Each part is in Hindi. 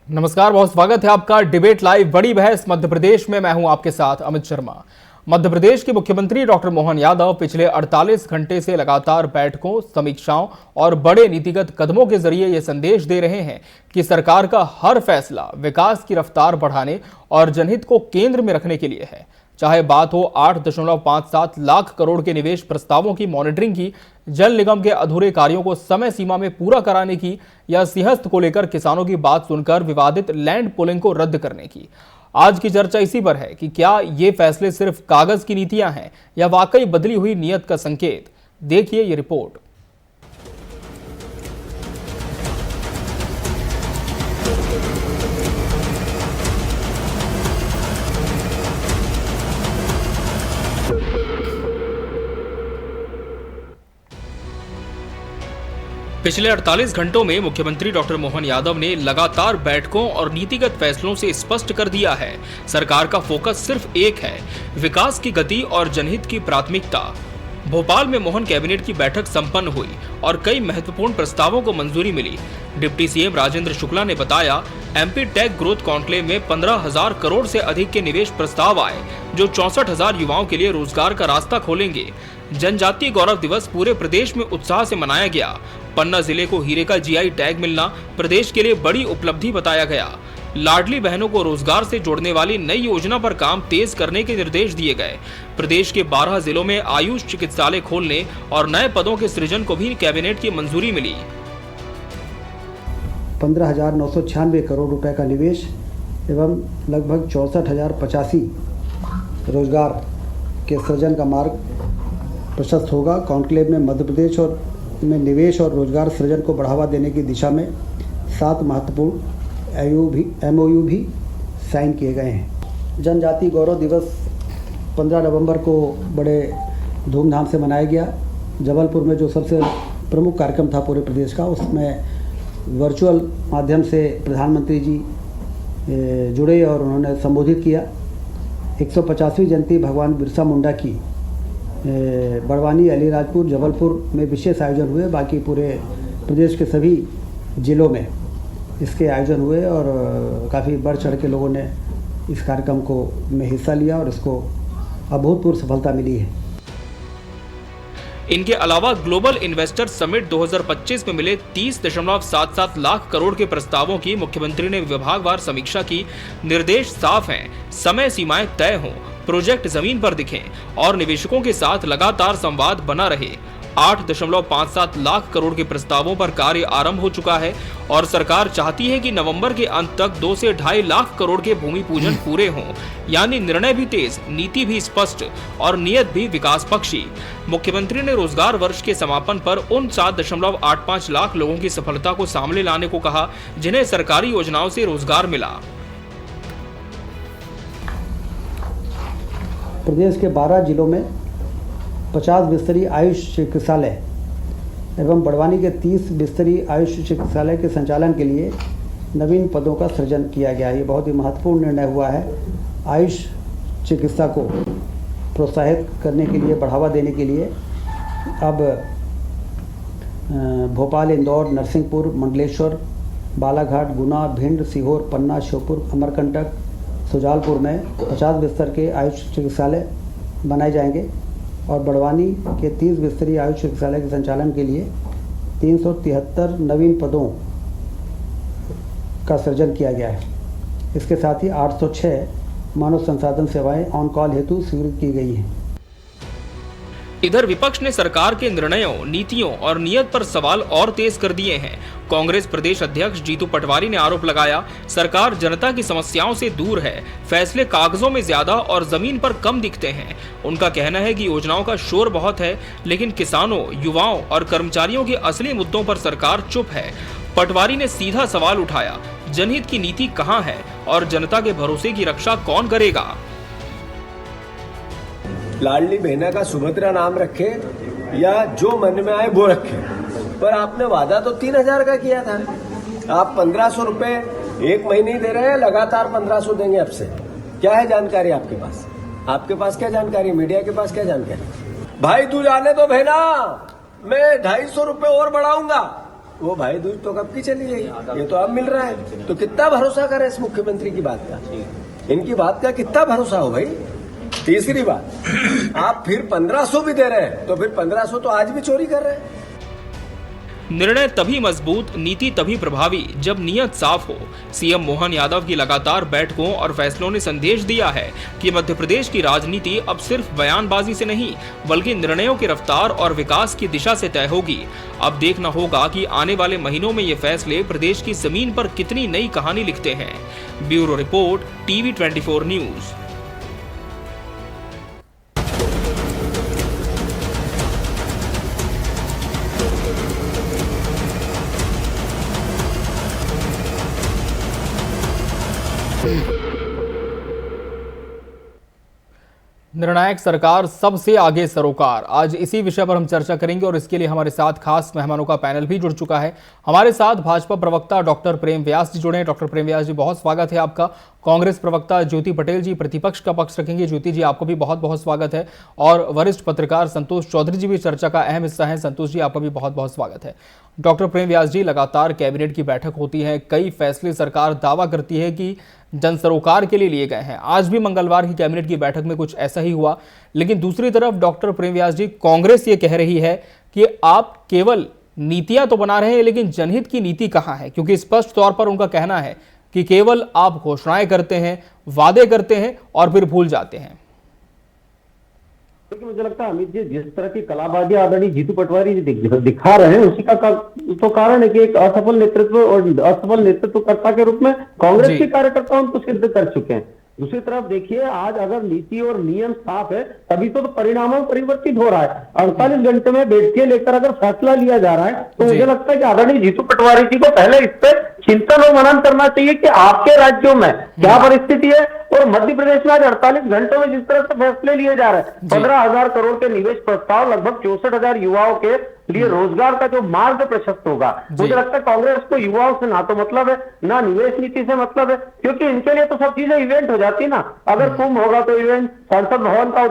नमस्कार, बहुत स्वागत है आपका डिबेट लाइव बड़ी बहस मध्य प्रदेश में। मैं हूं आपके साथ अमित शर्मा। मध्य प्रदेश के मुख्यमंत्री डॉक्टर मोहन यादव पिछले 48 घंटे से लगातार बैठकों, समीक्षाओं और बड़े नीतिगत कदमों के जरिए ये संदेश दे रहे हैं कि सरकार का हर फैसला विकास की रफ्तार बढ़ाने और जनहित को केंद्र में रखने के लिए है। चाहे बात हो 8.57 लाख करोड़ के निवेश प्रस्तावों की मॉनिटरिंग की, जल निगम के अधूरे कार्यों को समय सीमा में पूरा कराने की, या सिंहस्थ को लेकर किसानों की बात सुनकर विवादित लैंड पुलिंग को रद्द करने की। आज की चर्चा इसी पर है कि क्या ये फैसले सिर्फ कागज की नीतियां हैं या वाकई बदली हुई नीयत का संकेत। देखिए ये रिपोर्ट। पिछले 48 घंटों में मुख्यमंत्री डॉक्टर मोहन यादव ने लगातार बैठकों और नीतिगत फैसलों से स्पष्ट कर दिया है, सरकार का फोकस सिर्फ एक है, विकास की गति और जनहित की प्राथमिकता। भोपाल में मोहन कैबिनेट की बैठक संपन्न हुई और कई महत्वपूर्ण प्रस्तावों को मंजूरी मिली। डिप्टी सीएम राजेंद्र शुक्ला ने बताया, एमपी टेक ग्रोथ कॉन्क्लेव में 15,000 करोड़ से अधिक के निवेश प्रस्ताव आए, जो 64,000 युवाओं के लिए रोजगार का रास्ता खोलेंगे। जनजातीय गौरव दिवस पूरे प्रदेश में उत्साह से मनाया गया। पन्ना जिले को हीरे का जीआई टैग मिलना प्रदेश के लिए बड़ी उपलब्धि बताया गया। लाडली बहनों को रोजगार से जोड़ने वाली नई योजना पर काम तेज करने के निर्देश दिए गए। प्रदेश के 12 जिलों में आयुष चिकित्सालय खोलने और नए पदों के सृजन को भी कैबिनेट की मंजूरी मिली। 15,996 करोड़ रुपए का निवेश एवं लगभग 64,085 रोजगार के सृजन का मार्ग प्रशस्त होगा। कॉन्क्लेव में मध्य प्रदेश और में निवेश और रोजगार सृजन को बढ़ावा देने की दिशा में 7 महत्वपूर्ण MOU भी साइन किए गए हैं। जनजातीय गौरव दिवस 15 नवंबर को बड़े धूमधाम से मनाया गया। जबलपुर में जो सबसे प्रमुख कार्यक्रम था पूरे प्रदेश का, उसमें वर्चुअल माध्यम से प्रधानमंत्री जी जुड़े और उन्होंने संबोधित किया। 150वीं जयंती भगवान बिरसा मुंडा की बड़वानी, अलीराजपुर, जबलपुर में विशेष आयोजन हुए। बाकी पूरे प्रदेश के सभी जिलों में इसके आयोजन हुए और काफ़ी बढ़ चढ़ के लोगों ने इस कार्यक्रम को में हिस्सा लिया और इसको अभूतपूर्व सफलता मिली है। इनके अलावा ग्लोबल इन्वेस्टर समिट 2025 में मिले 30.77 लाख करोड़ के प्रस्तावों की मुख्यमंत्री ने विभागवार समीक्षा की। निर्देश साफ हैं, समय सीमाएं तय हों, प्रोजेक्ट जमीन पर दिखें और निवेशकों के साथ लगातार संवाद बना रहे। 8.57 लाख करोड़ के प्रस्तावों पर कार्य आरंभ हो चुका है और सरकार चाहती है कि नवंबर के अंत तक 2 से 2.5 लाख करोड़ के भूमि पूजन पूरे हों। यानी निर्णय भी तेज, नीति भी स्पष्ट और नियत भी विकास पक्षी। मुख्यमंत्री ने रोजगार वर्ष के समापन पर उन 7.85 लाख लोगों की सफलता को सामने लाने को कहा, जिन्हें सरकारी योजनाओं से रोजगार मिला। प्रदेश के 12 जिलों में 50 बिस्तरी आयुष चिकित्सालय एवं बड़वानी के 30 बिस्तरी आयुष चिकित्सालय के संचालन के लिए नवीन पदों का सृजन किया गया। ये बहुत ही महत्वपूर्ण निर्णय हुआ है। आयुष चिकित्सा को प्रोत्साहित करने के लिए, बढ़ावा देने के लिए अब भोपाल, इंदौर, नरसिंहपुर, मंडलेश्वर, बालाघाट, गुना, भिंड, सीहोर, पन्ना, श्योपुर, अमरकंटक, सुजालपुर में 50 बिस्तर के आयुष चिकित्सालय बनाए जाएंगे और बड़वानी के 30 बिस्तरी आयुष चिकित्सालय के संचालन के लिए 373 नवीन पदों का सृजन किया गया है। इसके साथ ही 806 मानव संसाधन सेवाएं ऑन कॉल हेतु स्वीकृत की गई हैं। इधर विपक्ष ने सरकार के निर्णयों, नीतियों और नियत पर सवाल और तेज कर दिए हैं। कांग्रेस प्रदेश अध्यक्ष जीतू पटवारी ने आरोप लगाया, सरकार जनता की समस्याओं से दूर है, फैसले कागजों में ज्यादा और जमीन पर कम दिखते हैं। उनका कहना है कि योजनाओं का शोर बहुत है, लेकिन किसानों, युवाओं और कर्मचारियों के असली मुद्दों पर सरकार चुप है। पटवारी ने सीधा सवाल उठाया, जनहित की नीति कहां है और जनता के भरोसे की रक्षा कौन करेगा। लाडली बहना का सुभद्रा नाम रखे या जो मन में आए वो रखे, पर आपने वादा तो 3,000 का किया था। आप 1,500 रुपए एक महीने ही दे रहे हैं, लगातार 1,500 देंगे अब से। क्या है जानकारी आपके पास? आपके पास क्या जानकारी? मीडिया के पास क्या जानकारी? भाई तू जाने दो बहना, मैं 250 रुपए और बढ़ाऊंगा, वो भाई दूज तो कब की चली गई, ये तो अब मिल रहा है। तो कितना भरोसा करें इस मुख्यमंत्री की बात का, इनकी बात का कितना भरोसा हो भाई। तीसरी बात, आप फिर 1500 भी दे रहे हैं तो फिर 1500 तो आज भी चोरी कर रहे हैं। निर्णय तभी मजबूत, नीति तभी प्रभावी जब नियत साफ हो। सीएम मोहन यादव की लगातार बैठकों और फैसलों ने संदेश दिया है कि मध्य प्रदेश की राजनीति अब सिर्फ बयानबाजी से नहीं बल्कि निर्णयों की रफ्तार और विकास की दिशा से तय होगी। अब देखना होगा कि आने वाले महीनों में ये फैसले प्रदेश की जमीन पर कितनी नई कहानी लिखते हैं। Bureau report, TV 24 news. निर्णायक सरकार सबसे आगे सरोकार, आज इसी विषय पर हम चर्चा करेंगे और इसके लिए हमारे साथ खास मेहमानों का पैनल भी जुड़ चुका है। हमारे साथ भाजपा प्रवक्ता डॉक्टर प्रेम व्यास जी जुड़े हैं। डॉक्टर प्रेम व्यास जी, बहुत स्वागत है आपका। कांग्रेस प्रवक्ता ज्योति पटेल जी प्रतिपक्ष का पक्ष रखेंगे। ज्योति जी, आपको भी बहुत बहुत स्वागत है। और वरिष्ठ पत्रकार संतोष चौधरी जी भी चर्चा का अहम हिस्सा है। संतोष जी, आपका भी बहुत बहुत स्वागत है। डॉक्टर प्रेम व्यास जी, लगातार कैबिनेट की बैठक होती है, कई फैसले सरकार दावा करती है कि जन सरोकार के लिए गए हैं। आज भी मंगलवार की कैबिनेट की बैठक में कुछ ऐसा ही हुआ। लेकिन दूसरी तरफ डॉक्टर प्रेम व्यास जी, कांग्रेस ये कह रही है कि आप केवल नीतियां तो बना रहे हैं लेकिन जनहित की नीति कहां है, क्योंकि स्पष्ट तौर पर उनका कहना है कि केवल आप घोषणाएं करते हैं, वादे करते हैं और फिर भूल जाते हैं। क्योंकि मुझे लगता है अमित जी, जिस तरह की कलाबाजी आदरणीय जीतू पटवारी जी दिखा रहे हैं, उसी का तो कारण है कि एक असफल नेतृत्व और असफल नेतृत्वकर्ता के रूप में कांग्रेस के कार्यकर्ता उनको सिद्ध कर चुके हैं। दूसरी तरफ देखिए, आज अगर नीति और नियम साफ है तभी तो परिणामों परिवर्तित हो रहा है। 48 घंटे में बैठके लेकर अगर फैसला लिया जा रहा है तो मुझे लगता है कि आदरणीय जीतू पटवारी जी को पहले इस पे चिंतन और मनन करना चाहिए कि आपके राज्यों में क्या परिस्थिति है। और मध्य प्रदेश में आज 48 घंटों में जिस तरह से फैसले लिए जा रहे हैं, 15,000 करोड़ के निवेश प्रस्ताव, लगभग 64,000 युवाओं के लिए रोजगार का जो मार्ग प्रशस्त होगा, मुझे लगता है कांग्रेस को युवाओं से ना तो मतलब है, ना निवेश नीति से मतलब है, क्योंकि इनके लिए तो सब चीजें इवेंट हो जाती ना। अगर कुंभ होगा तो इवेंट, संसद भवन का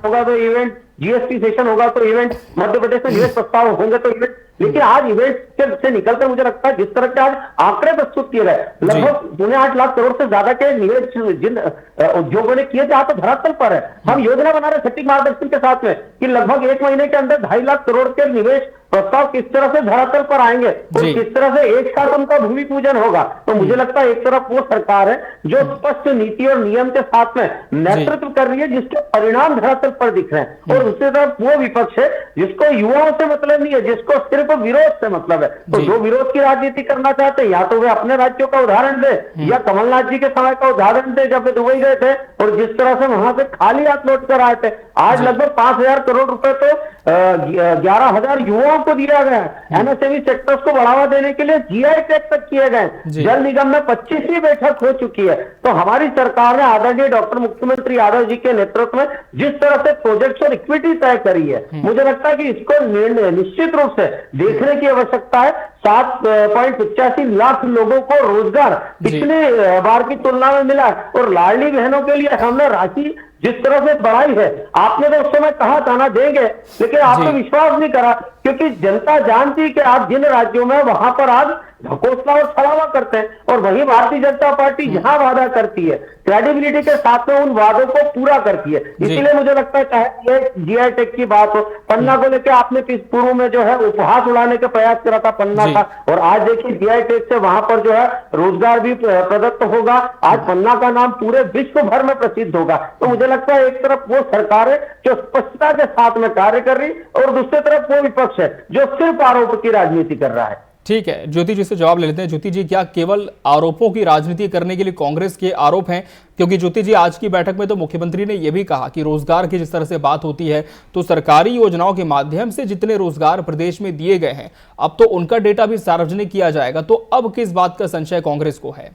होगा तो इवेंट, जीएसटी सेशन होगा तो इवेंट, मध्य प्रदेश में निवेश प्रस्ताव होंगे तो इवेंट। लेकिन आज इवेंट से निकलकर मुझे लगता है जिस तरह के आज आंकड़े प्रस्तुत किए गए, लगभग 8 लाख करोड़ से ज्यादा के निवेश जिन उद्योगों ने किए, जहां तो धरातल पर है। हम योजना बना रहे सटीक मार्गदर्शन के साथ में कि लगभग 1 महीने के अंदर 2.5 लाख करोड़ के निवेश प्रस्ताव किस तरह से धरातल पर आएंगे और किस तरह से एक साथ उनका भूमि पूजन होगा। तो मुझे लगता है एक तरफ वो सरकार है जो स्पष्ट नीति और नियम के साथ में नेतृत्व कर रही है, जिसके परिणाम धरातल पर दिख रहे हैं। और दूसरी तरफ वो विपक्ष है जिसको युवाओं से मतलब नहीं है, जिसको सिर्फ विरोध से मतलब है। तो जो विरोध की राजनीति करना चाहते हैं, या तो वे अपने राज्यों का उदाहरण दे या कमलनाथ जी के समय का उदाहरण दे जब वे दुबई गए थे और जिस तरह से वहां से खाली हाथ लौट कर आए थे। आज लगभग 5,000 करोड़ रुपए तो 11,000 युवाओं को दिया गया है। एमएसएमई सेक्टर्स को बढ़ावा देने के लिए जीआई टैग तक किए गए। जल निगम में 25वीं बैठक हो चुकी है। तो हमारी सरकार ने आदरणीय डॉक्टर मुख्यमंत्री यादव जी के नेतृत्व में जिस तरह से प्रोजेक्ट्स और इक्विटी तय करी है, मुझे लगता है कि इसको निश्चित रूप से देखने की आवश्यकता है। 7.85 लाख लोगों को रोजगार पिछले बार की तुलना में मिला है। और लाडली बहनों के लिए हमने राशि जिस तरह से बढ़ाई है, आपने तो उस समय कहा था ना देंगे, लेकिन आपने विश्वास नहीं करा, क्योंकि जनता जानती कि आप जिन राज्यों में वहां पर आज घोषणा और छलावा करते हैं और वही भारतीय जनता पार्टी जहां वादा करती है क्रेडिबिलिटी के साथ में उन वादों को पूरा करती है। इसीलिए मुझे लगता है चाहे ये जीआई टैग की बात हो, पन्ना को लेकर आपने पूर्व में जो है उपहास उड़ाने का प्रयास करा था पन्ना का, और आज देखिए जीआई टैग से वहां पर जो है रोजगार भी प्रदत्त होगा। आज पन्ना का नाम पूरे विश्व भर में प्रसिद्ध होगा। तो मुझे लगता है एक तरफ वो सरकार है जो स्पष्टता के साथ में कार्य कर रही और दूसरी तरफ वो विपक्ष है जो सिर्फ आरोप की राजनीति कर रहा है। ठीक है, ज्योति जी से जवाब ले लेते हैं। ज्योति जी, क्या केवल आरोपों की राजनीति करने के लिए कांग्रेस के आरोप हैं? क्योंकि ज्योति जी, आज की बैठक में तो मुख्यमंत्री ने यह भी कहा कि रोजगार की जिस तरह से बात होती है तो सरकारी योजनाओं के माध्यम से जितने रोजगार प्रदेश में दिए गए हैं अब तो उनका डेटा भी सार्वजनिक किया जाएगा। तो अब किस बात का संशय कांग्रेस को है?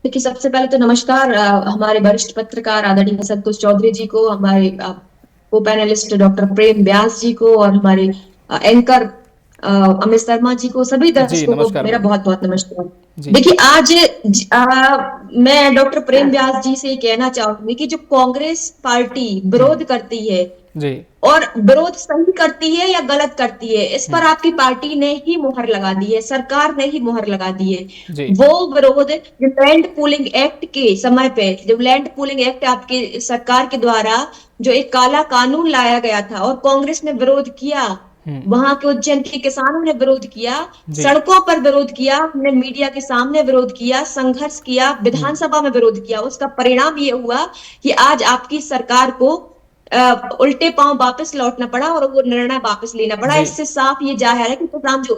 देखिए, सबसे पहले तो नमस्कार हमारे वरिष्ठ पत्रकार आदरणीय संतोष चौधरी जी को, हमारे को पैनलिस्ट डॉक्टर प्रेम व्यास जी को और हमारे एंकर अमित शर्मा जी को, सभी दर्शकों को नमस्कार मेरा मैम। बहुत बहुत नमस्कार। जी। देखिए आज मैं डॉक्टर प्रेम व्यास जी से ये कहना चाहूंगी कि जो कांग्रेस पार्टी विरोध करती है जी। और विरोध सही करती है या गलत करती है, इस पर आपकी पार्टी ने ही मुहर लगा दी है, सरकार ने ही मुहर लगा दी है। जी। वो विरोध जो लैंड पूलिंग एक्ट के समय पे, जब लैंड पूलिंग एक्ट आपके सरकार के द्वारा जो एक काला कानून लाया गया था और कांग्रेस ने विरोध किया, वहां के उज्जैन के किसानों ने विरोध किया, सड़कों पर विरोध किया, हमने मीडिया के सामने विरोध किया, संघर्ष किया, विधानसभा में विरोध किया। उसका परिणाम ये हुआ कि आज आपकी सरकार को उल्टे पांव वापस लौटना पड़ा और वो निर्णय वापस लेना पड़ा। इससे साफ ये जाहिर है कि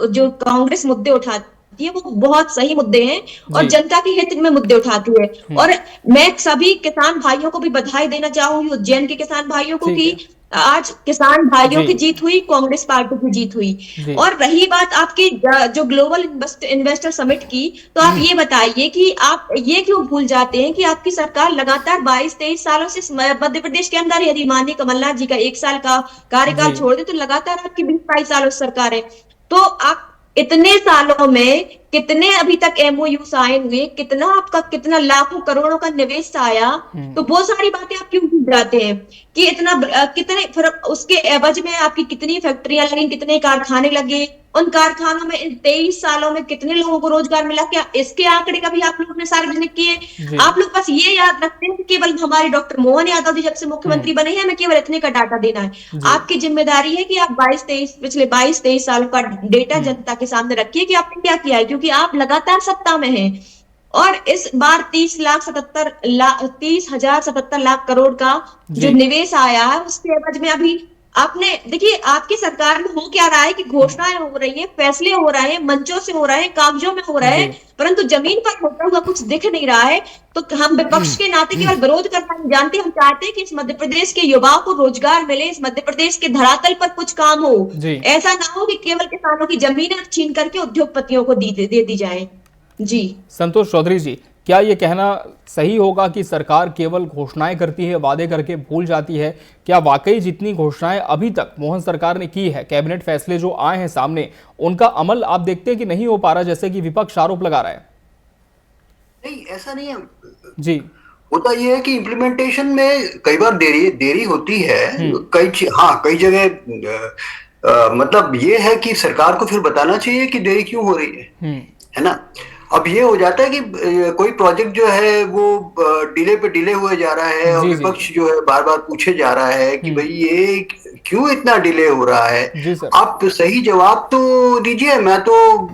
जो कांग्रेस मुद्दे उठाती है वो बहुत सही मुद्दे हैं और जनता के हित में मुद्दे उठाती है। और मैं सभी किसान भाइयों को भी बधाई देना चाहूंगी, उज्जैन के किसान भाइयों को, कि आज किसान भाइयों की जीत हुई, कांग्रेस पार्टी की जीत हुई। और रही बात आपकी जो ग्लोबल इन्वेस्टर समिट की, तो आप ये बताइए कि आप ये क्यों भूल जाते हैं कि आपकी सरकार लगातार 22-23 सालों से मध्य प्रदेश के अंदर, यदि माननीय कमलनाथ जी का 1 साल का कार्यकाल छोड़ दे तो लगातार आपकी 20-22 सालों से सरकार है। तो आप इतने सालों में कितने अभी तक एमओयू साइन हुए, कितना आपका कितना लाखों करोड़ों का निवेश आया, तो वो सारी बातें आप क्यों भूल जाते हैं कि इतना कितने, फिर उसके एवज में आपकी कितनी फैक्ट्रियां लगी, कितने कारखाने लगे, उन कारखानों में इन 23 सालों में कितने लोगों को रोजगार मिला, क्या इसके आंकड़े का भी आप लोगों ने सार्वजनिक किए? आप लोग बस ये याद रखते हैं कि केवल हमारे डॉक्टर मोहन यादव जी जब से मुख्यमंत्री बने हैं हमें केवल इतने का डाटा देना है। आपकी जिम्मेदारी है कि आप पिछले 22-23 सालों का डेटा जनता के सामने रखिए कि आपने क्या किया है, क्योंकि आप लगातार सत्ता में हैं। और इस बार 30,77 लाख करोड़ का जो निवेश आया है, उसके एवज में अभी आपने देखिए आपकी सरकार में हो क्या रहा है कि घोषणाएं हो रही हैं, फैसले हो रहे हैं, मंचों से हो रहे हैं, कागजों में हो रहे हैं, परंतु जमीन पर होता हुआ कुछ दिख नहीं रहा है। तो हम विपक्ष के नाते केवल विरोध करना नहीं जानते, हम चाहते हैं कि इस मध्य प्रदेश के युवाओं को रोजगार मिले, इस मध्य प्रदेश के धरातल पर कुछ काम हो। ऐसा ना हो कि केवल किसानों की जमीनें छीन करके उद्योगपतियों को दे दी जाए। जी संतोष चौधरी जी, क्या ये कहना सही होगा कि सरकार केवल घोषणाएं करती है, वादे करके भूल जाती है? क्या वाकई जितनी घोषणाएं अभी तक मोहन सरकार ने की है, कैबिनेट फैसले जो आए हैं सामने, उनका अमल आप देखते हैं कि नहीं हो पा रहा, जैसे कि विपक्ष आरोप लगा रहा है? नहीं, ऐसा नहीं है जी। होता यह है कि इम्प्लीमेंटेशन में कई बार देरी होती है। कई जगह मतलब ये है कि सरकार को फिर बताना चाहिए कि देरी क्यों हो रही है ना। अब ये हो जाता है कि कोई प्रोजेक्ट जो है वो डिले पे डिले हुए जा रहा है और विपक्ष जो है बार बार पूछे जा रहा है कि भाई ये क्यों इतना डिले हो रहा है। आप सही जवाब तो दीजिए। मैं तो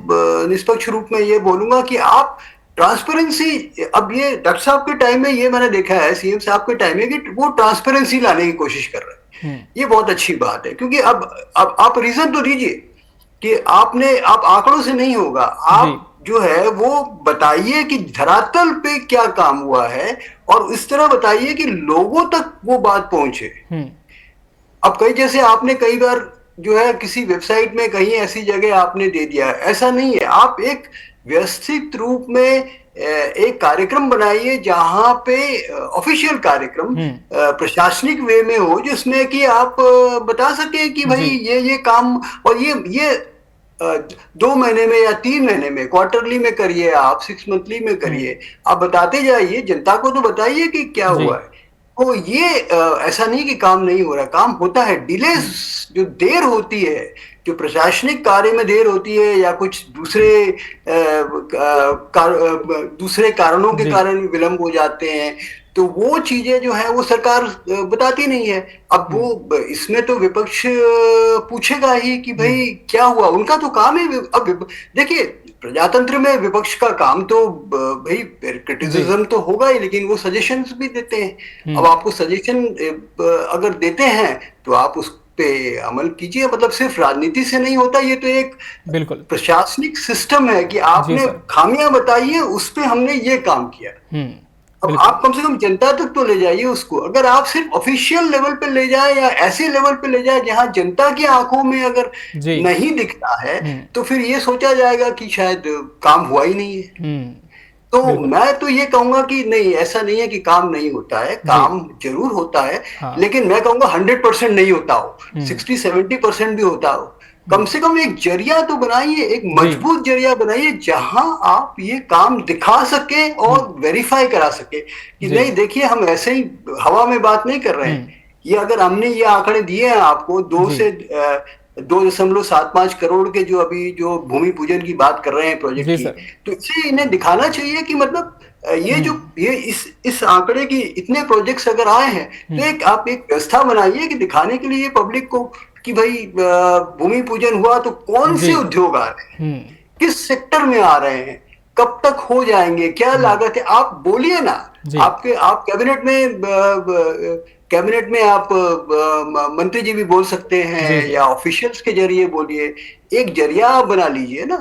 निष्पक्ष रूप में ये बोलूंगा कि आप ट्रांसपेरेंसी, अब ये डॉक्टर साहब के टाइम में ये मैंने देखा है, सीएम साहब के टाइम में, कि वो ट्रांसपेरेंसी लाने की कोशिश कर रहे हैं। ये बहुत अच्छी बात है, क्योंकि अब आप रीजन तो दीजिए कि आप आंकड़ों से नहीं होगा, आप जो है वो बताइए कि धरातल पे क्या काम हुआ है और इस तरह बताइए कि लोगों तक वो बात पहुंचे। अब जैसे आपने कई बार जो है किसी वेबसाइट में कहीं ऐसी जगह आपने दे दिया, ऐसा नहीं है। आप एक व्यवस्थित रूप में एक कार्यक्रम बनाइए जहां पे ऑफिशियल कार्यक्रम प्रशासनिक वे में हो, जिसमें कि आप बता सके कि भाई ये काम, और ये 2 महीने में या 3 महीने में, क्वार्टरली में करिए, आप 6 मंथली में करिए, आप बताते जाइए, जनता को तो बताइए कि क्या हुआ है। तो ये ऐसा नहीं कि काम नहीं हो रहा, काम होता है। डिले जो देर होती है, जो प्रशासनिक कार्य में देर होती है या कुछ दूसरे कारणों के कारण विलंब हो जाते हैं, तो वो चीजें जो है वो सरकार बताती नहीं है। अब वो इसमें तो विपक्ष पूछेगा ही कि भाई क्या हुआ, उनका तो काम है। अब देखिए, प्रजातंत्र में विपक्ष का काम तो भाई क्रिटिसिज्म तो होगा ही, लेकिन वो सजेशंस भी देते हैं। अब आपको सजेशन अगर देते हैं तो आप उस पे अमल कीजिए। मतलब सिर्फ राजनीति से नहीं होता, ये तो एक बिल्कुल प्रशासनिक सिस्टम है कि आपने खामियां बताई है, उस पे हमने ये काम किया। अब आप कम से कम जनता तक तो ले जाइए उसको। अगर आप सिर्फ ऑफिशियल लेवल पे ले जाए या ऐसे लेवल पे ले जाए जहां जनता की आंखों में अगर नहीं दिखता है, तो फिर ये सोचा जाएगा कि शायद काम हुआ ही नहीं है। तो मैं तो ये कहूंगा कि नहीं, ऐसा नहीं है कि काम नहीं होता है, काम जरूर होता है। लेकिन मैं कहूंगा 100% नहीं होता हो, 60-70% भी होता हो। कम से कम एक जरिया तो बनाइए, एक मजबूत जरिया बनाइए जहां आप ये काम दिखा सके और वेरीफाई करा सके कि नहीं देखिए हम ऐसे ही हवा में बात नहीं कर रहे हैं। ये अगर हमने ये आंकड़े दिए हैं आपको 2.75 करोड़ के जो भूमि पूजन की बात कर रहे हैं प्रोजेक्ट की, तो इससे इन्हें दिखाना चाहिए कि मतलब ये इस आंकड़े की इतने प्रोजेक्ट्स अगर आए हैं तो आप एक व्यवस्था बनाइए कि दिखाने के लिए पब्लिक को कि भाई भूमि पूजन हुआ तो कौन से उद्योग आ रहे हैं, किस सेक्टर में आ रहे हैं, कब तक हो जाएंगे, क्या लागत है, आप बोलिए ना। आप कैबिनेट में आप मंत्री जी भी बोल सकते हैं या ऑफिशियल्स के जरिए बोलिए, एक जरिया आप बना लीजिए ना।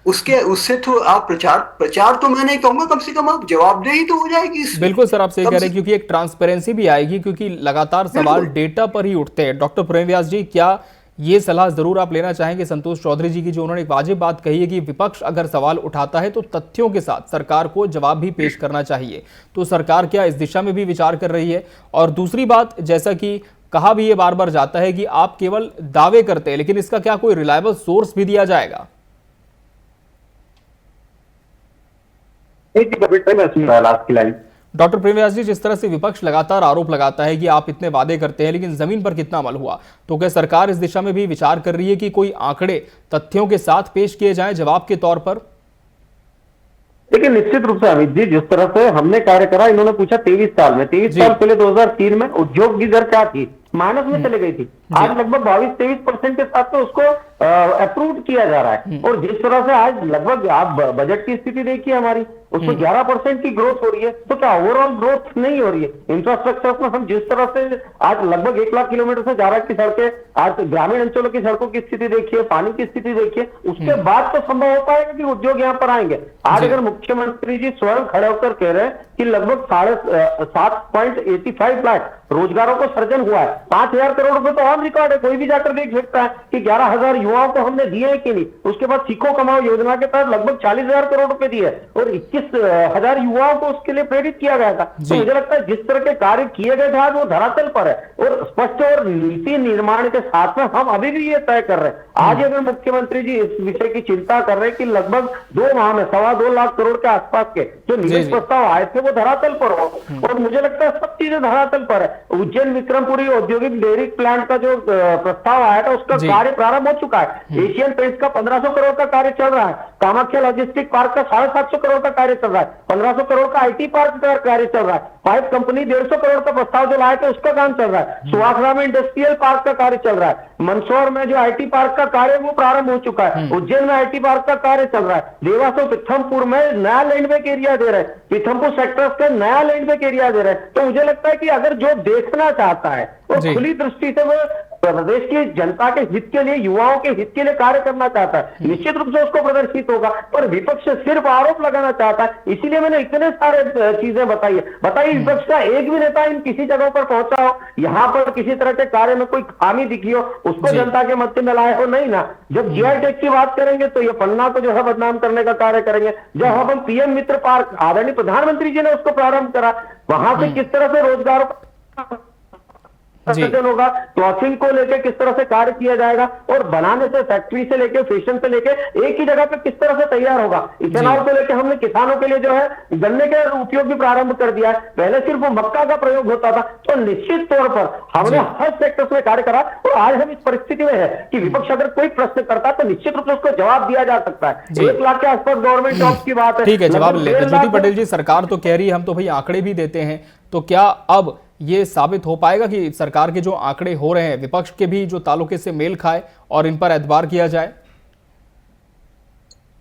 उससे तो आप प्रचार तो मैं नहीं कहूंगा, कम से कम आप जवाबदेही तो हो जाएगी। बिल्कुल सर, आप सही कह रहे हैं, क्योंकि एक ट्रांसपेरेंसी भी आएगी, क्योंकि लगातार सवाल डेटा पर ही उठते हैं। डॉक्टर प्रेम व्यास जी, क्या ये सलाह जरूर आप लेना चाहेंगे संतोष चौधरी जी की, जो उन्होंने एक वाजिब बात कही है कि विपक्ष अगर सवाल उठाता है तो तथ्यों के साथ सरकार को जवाब भी पेश करना चाहिए, तो सरकार क्या इस दिशा में भी विचार कर रही है? और दूसरी बात, जैसा कि कहा भी ये बार बार जाता है कि आप केवल दावे करते हैं, लेकिन इसका क्या कोई रिलायबल सोर्स भी दिया जाएगा? डॉक्टर प्रेम व्यास जी, जिस तरह से विपक्ष लगातार आरोप लगाता है कि आप इतने वादे करते हैं लेकिन जमीन पर कितना अमल हुआ, तो क्या सरकार इस दिशा में भी विचार कर रही है कि कोई आंकड़े तथ्यों के साथ पेश किए जाएं जवाब के तौर पर? देखिए, निश्चित रूप से अमित जी, जिस तरह से हमने कार्य करा, इन्होंने पूछा 23 साल में, 23 साल पहले 2003 में उद्योग की दर क्या थी, माइनस में चले गई थी। आज लगभग 22-23% के साथ तो उसको अप्रूव किया जा रहा है। और जिस तरह से आज लगभग आप बजट की स्थिति देखिए हमारी, उसमें 11% की ग्रोथ हो रही है, तो क्या ओवरऑल ग्रोथ नहीं हो रही है? इंफ्रास्ट्रक्चर में हम जिस तरह से आज लगभग 1 लाख किलोमीटर से ज्यादा की सड़कें, आज ग्रामीण अंचलों की सड़कों की स्थिति देखिए, पानी की स्थिति देखिए, उसके बाद तो संभव हो पाएगा कि उद्योग यहाँ पर आएंगे। आज अगर मुख्यमंत्री जी स्वयं खड़े होकर कह रहे हैं कि लगभग 7.85 लाख रोजगारों को सर्जन हुआ है, 5,000 करोड़ रुपए तो और रिकॉर्ड है, कोई भी जाकर देख सकता है कि 11,000 युवाओं को हमने दिए हैं कि नहीं। उसके बाद सीखो कमाओ योजना के तहत लगभग 40,000 करोड़ रुपए दिए और 21,000 युवाओं को उसके लिए प्रेरित किया गया था। तो मुझे लगता है जिस तरह के कार्य किए गए थे आज वो धरातल पर है, और स्पष्ट और नीति निर्माण के साथ में हम अभी भी ये तय कर रहे हैं। आज अगर मुख्यमंत्री जी इस विषय की चिंता कर रहे हैं कि लगभग 2 माह में 2.25 लाख करोड़ के आसपास के जो निवेश प्रस्ताव आए थे वो धरातल पर हो, और मुझे लगता है सब चीजें धरातल पर है। उज्जैन विक्रमपुरी औद्योगिक डेयरी प्लांट का जो प्रस्ताव आया था उसका कार्य प्रारंभ हो चुका है। एशियन पेंट्स का 1500 करोड़ का कार्य चल रहा है। कामाख्या लॉजिस्टिक पार्क का 750 करोड़ का कार्य चल रहा है। 1500 करोड़ का आईटी पार्क का कार्य चल रहा है। पाइप कंपनी 150 करोड़ का प्रस्ताव जो लाए थे उसका काम चल रहा है। सुवासरा में इंडस्ट्रियल पार्क का कार्य चल रहा है। मंदसौर में जो आईटी पार्क का कार्य वो प्रारंभ हो चुका है। उज्जैन में आईटी पार्क का कार्य चल रहा है। देवास और पीथमपुर में नया लैंडबेक एरिया दे रहे हैं। पीथमपुर सेक्टर्स का नया लैंडबेक एरिया दे रहे हैं। तो मुझे लगता है कि अगर जो देखना चाहता है वो खुली दृष्टि से वो प्रदेश की जनता के हित के लिए, युवाओं के हित के लिए कार्य करना चाहता है, निश्चित रूप से उसको प्रदर्शित होगा। पर विपक्ष सिर्फ आरोप लगाना चाहता है, इसीलिए मैंने इतने सारे चीजें बताइए विपक्ष का एक भी नेता इन किसी जगह पर पहुंचा हो, यहाँ पर किसी तरह के कार्य में कोई खामी दिखी हो, उसको जनता के मध्य में लाए हो? नहीं ना। जब जीआई टैग की बात करेंगे तो ये पन्ना को जो है बदनाम करने का कार्य करेंगे। जब हम पीएम मित्र पार्क आदरणीय प्रधानमंत्री जी ने उसको प्रारंभ करा, वहां से किस तरह से रोजगार होगा, क्लॉथिंग को लेकर किस तरह से कार्य किया जाएगा, और बनाने से, फैक्ट्री से लेकर, फैशन से लेकर एक ही जगह पे किस तरह से तैयार होगा। इथेनॉल को लेकर हमने किसानों के लिए जो है गन्ने का उपयोग भी प्रारंभ कर दिया है। पहले सिर्फ मक्का का प्रयोग होता था। तो निश्चित तौर पर हमने हर सेक्टर में कार्य करा, और आज हम इस परिस्थिति में है कि विपक्ष अगर कोई प्रश्न करता है तो निश्चित रूप से उसको जवाब दिया जा सकता है। 1 लाख के आसपास गवर्नमेंट जॉब्स की बात है, ठीक है, जवाब ले ज्योति पटेल जी, सरकार तो कह रही है हम तो भाई आंकड़े भी देते हैं, तो क्या अब ये साबित हो पाएगा कि सरकार के जो आंकड़े हो रहे हैं विपक्ष के भी जो तालुके से मेल खाए और इन पर एतबार किया जाए?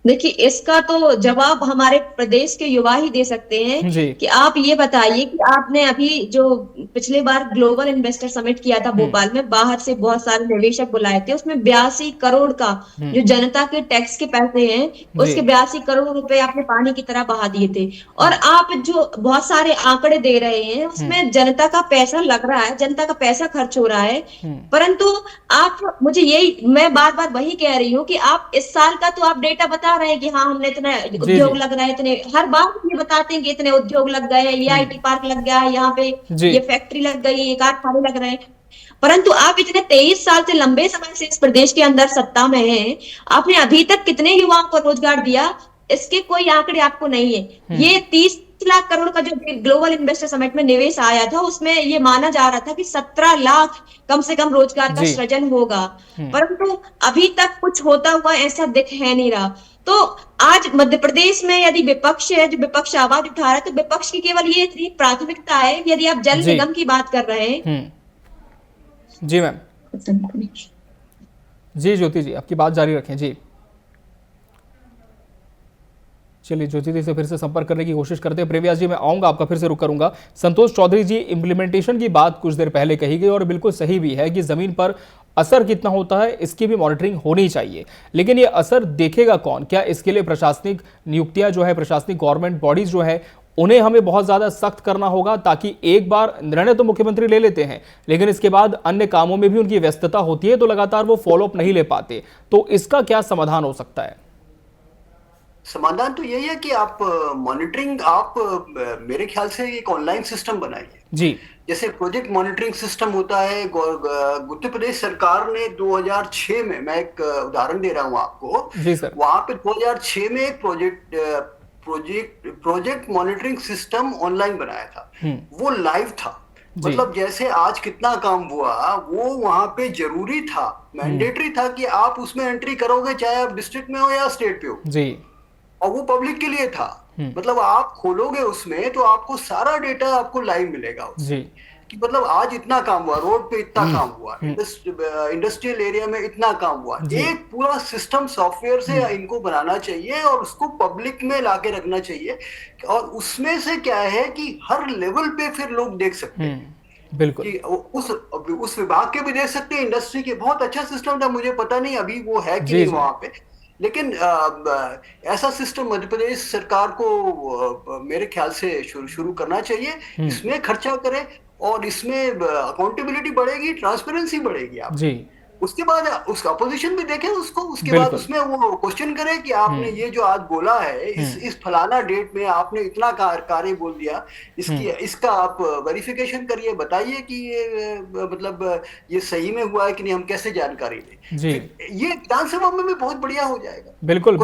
देखिए, इसका तो जवाब हमारे प्रदेश के युवा ही दे सकते हैं कि आप ये बताइए कि आपने अभी जो पिछले बार ग्लोबल इन्वेस्टर समिट किया था भोपाल में, बाहर से बहुत सारे निवेशक बुलाए थे, उसमें 82 करोड़ का जो जनता के टैक्स के पैसे हैं उसके 82 करोड़ रुपए आपने पानी की तरह बहा दिए थे। और आप जो बहुत सारे आंकड़े दे रहे हैं उसमें जनता का पैसा लग रहा है, जनता का पैसा खर्च हो रहा है, परंतु आप मुझे मैं बार बार वही कह रही हूँ कि आप इस साल का तो आप डेटा बता रहे हैं कि हाँ हमने इतने उद्योग लग रहा है, इतने, हर बार ये बताते हैं कि इतने उद्योग लग गए, ये आईटी पार्क लग गया है, यहाँ पे ये फैक्ट्री लग गई, ये कारखाने लग रहे हैं। परंतु आप इतने 23 साल से लंबे समय से इस प्रदेश के अंदर सत्ता में हैं, आपने अभी तक कितने युवाओं को रोजगार दिया, इसके कोई आंकड़े आपको नहीं है। ये 30 लाख करोड़ का जो ग्लोबल इन्वेस्टर समिट में निवेश आया था, उसमें ये माना जा रहा था कि 17 लाख कम से कम रोजगार का सृजन होगा, परंतु अभी तक कुछ होता हुआ ऐसा दिख है नहीं रहा। तो आज मध्य प्रदेश में यदि विपक्ष है, जो विपक्ष आवाज उठा रहा है, तो विपक्ष की केवल ये इतनी प्राथमिकता है। यदि आप जल निगम की बात कर रहे हैं। जी मैम। जी ज्योति जी, आपकी बात जारी रखें। जी चलिए, ज्योति जी से फिर से संपर्क करने की कोशिश करते हैं। प्रेमव्यास जी, मैं आऊंगा, आपका फिर से रुक करूंगा। संतोष चौधरी जी, इम्प्लीमेंटेशन की बात कुछ देर पहले कही गई और बिल्कुल सही भी है कि जमीन पर असर कितना होता है इसकी भी मॉनिटरिंग होनी चाहिए, लेकिन ये असर देखेगा कौन? क्या इसके लिए प्रशासनिक नियुक्तियां जो है, प्रशासनिक गवर्नमेंट बॉडीज जो है, उन्हें हमें बहुत ज्यादा सख्त करना होगा, ताकि एक बार निर्णय तो मुख्यमंत्री ले लेते हैं लेकिन इसके बाद अन्य कामों में भी उनकी व्यस्तता होती है, तो लगातार वो फॉलोअप नहीं ले पाते। तो इसका क्या समाधान हो सकता है? समाधान तो यही है कि आप मॉनिटरिंग, आप मेरे ख्याल से एक ऑनलाइन सिस्टम बनाइए। जी, जैसे प्रोजेक्ट मॉनिटरिंग सिस्टम होता है। उत्तर प्रदेश सरकार ने 2006 में, मैं एक उदाहरण दे रहा हूं आपको, जी सर, वहां पे 2006 में एक प्रोजेक्ट मॉनिटरिंग सिस्टम ऑनलाइन बनाया था। वो लाइव था, मतलब जैसे आज कितना काम हुआ वो वहां पे जरूरी था, मैंडेटरी था कि आप उसमें एंट्री करोगे, चाहे आप डिस्ट्रिक्ट में हो या स्टेट पे हो जी, और वो पब्लिक के लिए था। मतलब आप खोलोगे उसमें तो आपको सारा डेटा आपको लाइव मिलेगा उससे, कि मतलब आज इतना काम हुआ, रोड पे इतना काम हुआ, इंडस्ट्रियल एरिया में इतना काम हुआ। एक पूरा सिस्टम सॉफ्टवेयर से इनको बनाना चाहिए और उसको पब्लिक में लाके रखना चाहिए, और उसमें से क्या है कि हर लेवल पे फिर लोग देख सकते हैं। बिल्कुल, कि उस विभाग के भी देख सकते हैं, इंडस्ट्री के। बहुत अच्छा सिस्टम था, मुझे पता नहीं अभी वो है कि नहीं वहां पे, लेकिन ऐसा सिस्टम मध्य प्रदेश सरकार को मेरे ख्याल से शुरू करना चाहिए। इसमें खर्चा करे और इसमें अकाउंटेबिलिटी बढ़ेगी, ट्रांसपेरेंसी बढ़ेगी आप जी। उसके बाद उसका अपोजिशन भी देखे उसको, उसके बाद उसमें वो क्वेश्चन करे कि आपने ये जो आज बोला है, इस फलाना डेट में आपने इतना कार्य बोल दिया, इसका आप वेरिफिकेशन करिए, बताइए कि ये मतलब ये सही में हुआ है कि नहीं, हम कैसे जानकारी लें। ये विधानसभा में भी बहुत बढ़िया हो जाएगा। बिल्कुल,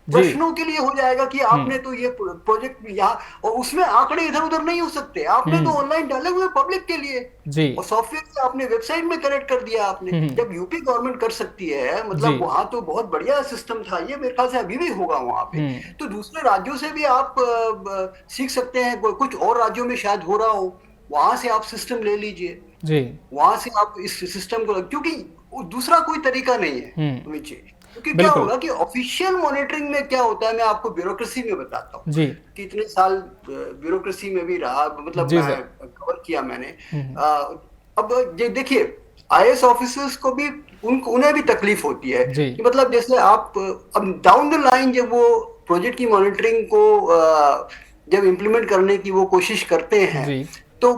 प्रश्नों के लिए हो जाएगा कि आपने तो ये प्रोजेक्ट यहाँ, और उसमें आंकड़े इधर उधर नहीं हो सकते, आपने तो ऑनलाइन डाले हुए पब्लिक के लिए जी, और सॉफ्टवेयर से आपने वेबसाइट में कनेक्ट कर दिया आपने। जब यूपी गवर्नमेंट कर सकती है, मतलब वहां तो बहुत बढ़िया सिस्टम था, ये मेरे ख्याल से अभी भी होगा वहां पे। तो दूसरे राज्यों से भी आप सीख सकते हैं, कुछ और राज्यों में शायद हो रहा हो, वहां से आप सिस्टम ले लीजिए जी, वहां से आप इस सिस्टम को, क्योंकि दूसरा कोई तरीका नहीं है नीचे। क्योंकि क्या होगा कि ऑफिशियल मॉनिटरिंग में क्या होता है, मैं आपको ब्यूरोक्रेसी में बताता हूँ जी, कि इतने साल ब्यूरोक्रेसी में भी रहा, मतलब कवर किया मैंने। अब देखिए, आईएएस ऑफिसर्स को भी उन्हें भी तकलीफ होती है कि मतलब जैसे आप अब डाउन द लाइन जब वो प्रोजेक्ट की मॉनिटरिंग को जब इम्प्लीमेंट करने की वो कोशिश करते हैं, तो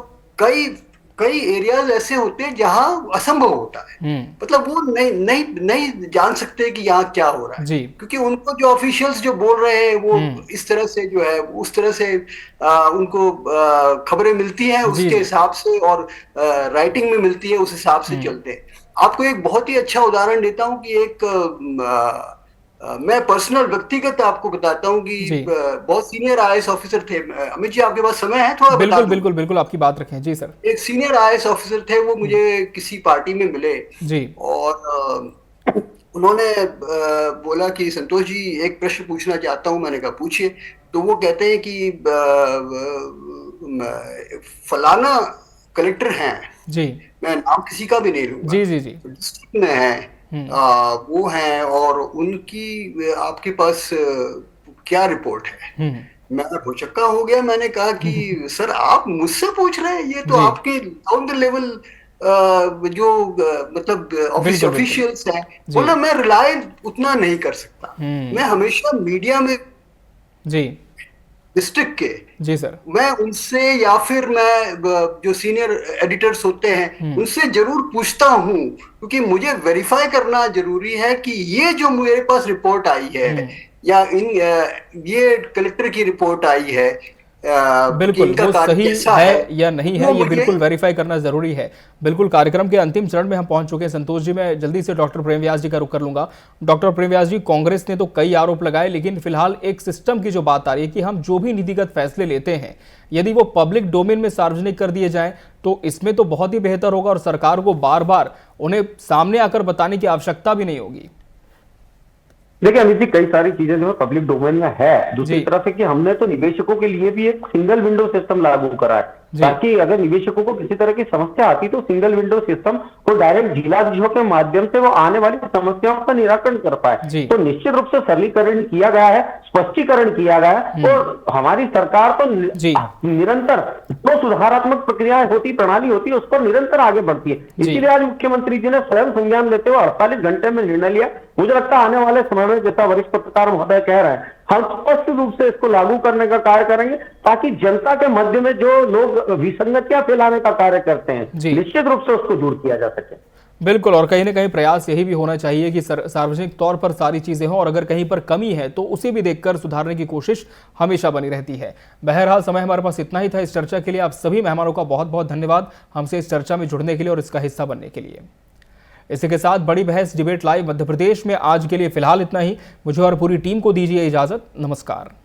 कई एरियाज ऐसे होते हैं जहां असंभव होता है। मतलब वो नहीं जान सकते कि यहाँ क्या हो रहा है, क्योंकि उनको जो ऑफिशियल्स जो बोल रहे हैं वो इस तरह से जो है, उस तरह से उनको खबरें मिलती हैं उसके हिसाब से, और राइटिंग में मिलती है उस हिसाब से चलते हैं। आपको एक बहुत ही अच्छा उदाहरण देता हूँ कि एक मैं पर्सनल व्यक्तिगत आपको बताता हूँ कि बहुत सीनियर आईएएस ऑफिसर थे। अमित जी, आपके पास समय है थोड़ा? बिल्कुल आपकी बात रखें जी सर। एक सीनियर आईएएस ऑफिसर थे, वो मुझे किसी पार्टी में मिले जी, और उन्होंने बोला कि संतोष जी, एक प्रश्न पूछना चाहता हूँ। मैंने कहा पूछिए। तो वो कहते हैं कि फलाना कलेक्टर हैं जी, मैं नाम किसी का भी नहीं लूंगा जी, डिस्ट्रिक्ट में है, वो हैं, और उनकी आपके पास क्या रिपोर्ट है? मैं भौचक्का हो गया। मैंने कहा कि सर, आप मुझसे पूछ रहे हैं, ये तो आपके डाउन द लेवल जो मतलब ऑफिशियल्स हैं। बोला मैं रिलाय उतना नहीं कर सकता, मैं हमेशा मीडिया में जी, डिस्ट्रिक्ट के जी सर, मैं उनसे या फिर मैं जो सीनियर एडिटर्स होते हैं उनसे जरूर पूछता हूं, क्योंकि मुझे वेरीफाई करना जरूरी है कि ये जो मेरे पास रिपोर्ट आई है या ये कलेक्टर की रिपोर्ट आई है, बिल्कुल इनका वो कार्य सही कैसा है या नहीं है, वो ये मुझे- बिल्कुल वेरीफाई करना जरूरी है। बिल्कुल कार्यक्रम के अंतिम चरण में हम पहुंच चुके हैं संतोष जी। मैं जल्दी से डॉक्टर प्रेम व्यास जी का रुख कर लूंगा। डॉक्टर प्रेम व्यास जी, कांग्रेस ने तो कई आरोप लगाए, लेकिन फिलहाल एक सिस्टम की जो बात आ रही है कि हम जो भी नीतिगत फैसले लेते हैं यदि वो पब्लिक डोमेन में सार्वजनिक कर दिए जाएं तो इसमें तो बहुत ही बेहतर होगा और सरकार को बार बार उन्हें सामने आकर बताने की आवश्यकता भी नहीं होगी। देखिए अमित जी, कई सारी चीजें जो है पब्लिक डोमेन में है। दूसरी जी। तरफ है कि हमने तो निवेशकों के लिए भी एक सिंगल विंडो सिस्टम लागू करा है, ताकि अगर निवेशकों को किसी तरह की समस्या आती तो सिंगल विंडो सिस्टम को डायरेक्ट जिलाधीशों के माध्यम से वो आने वाली समस्याओं का निराकरण कर पाए। तो निश्चित रूप से सरलीकरण किया गया है, स्पष्टीकरण किया गया है और हमारी सरकार तो निरंतर जो सुधारात्मक प्रक्रियाएं होती, प्रणाली होती है, उस पर निरंतर आगे बढ़ती है। इसीलिए आज मुख्यमंत्री जी ने स्वयं संज्ञान लेते हुए 48 घंटे में निर्णय लिया। मुझे लगता है आने वाले समय में, जैसा वरिष्ठ पत्रकार महोदय कह रहे हैं, हम स्पष्ट रूप से इसको लागू करने का कार्य करेंगे, ताकि जनता के मध्य में जो लोग विसंगतियां फैलाने का कार्य करते हैं, निश्चित रूप से उसको दूर किया जा सके। बिल्कुल, और कहीं ना कहीं प्रयास यही भी होना चाहिए कि सार्वजनिक तौर पर सारी चीजें हों और अगर कहीं पर कमी है तो उसे भी देखकर सुधारने की कोशिश हमेशा बनी रहती है। बहरहाल समय हमारे पास इतना ही था इस चर्चा के लिए। आप सभी मेहमानों का बहुत बहुत धन्यवाद हमसे इस चर्चा में जुड़ने के लिए और इसका हिस्सा बनने के लिए। इसी के साथ बड़ी बहस डिबेट लाइव मध्य प्रदेश में आज के लिए फिलहाल इतना ही। मुझे और पूरी टीम को दीजिए इजाजत। नमस्कार।